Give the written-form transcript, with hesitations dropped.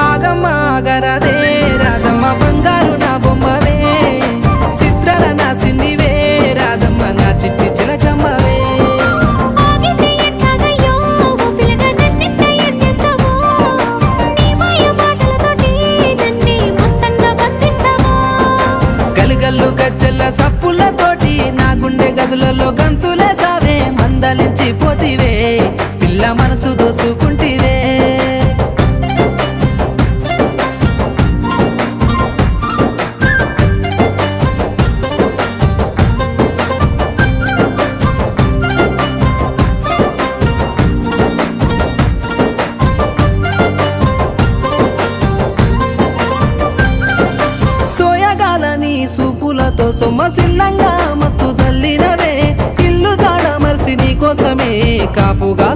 ఆగమ్మ ఆగరదే రాధమ్మ బంగారు నా బొమ్మవే చిత్రాల నా సిన్నివే రాధమ్మ నా చిట్టి చిలకమ్మవే ఆగితే ఎట్లాగయ్యో ఓ పిల్లగా నన్నెంత ఏం చేస్తావో నీ మాయ మాటలతోటి నన్నే మొత్తంగా బంధిస్తావో గలుగల్లు గజ్జల్ల సప్పులతోటి నా గుండె గదులలో గంతులే సావే మందలించి పోతివే పిల్ల మనసు దోసుకుంటివే సోయగాలని సూపులతో సొమ్మసిల్లంగా మత్తు జల్లినవే ఇల్లు జాడ మర్చి నీ కోసమే కాపుగా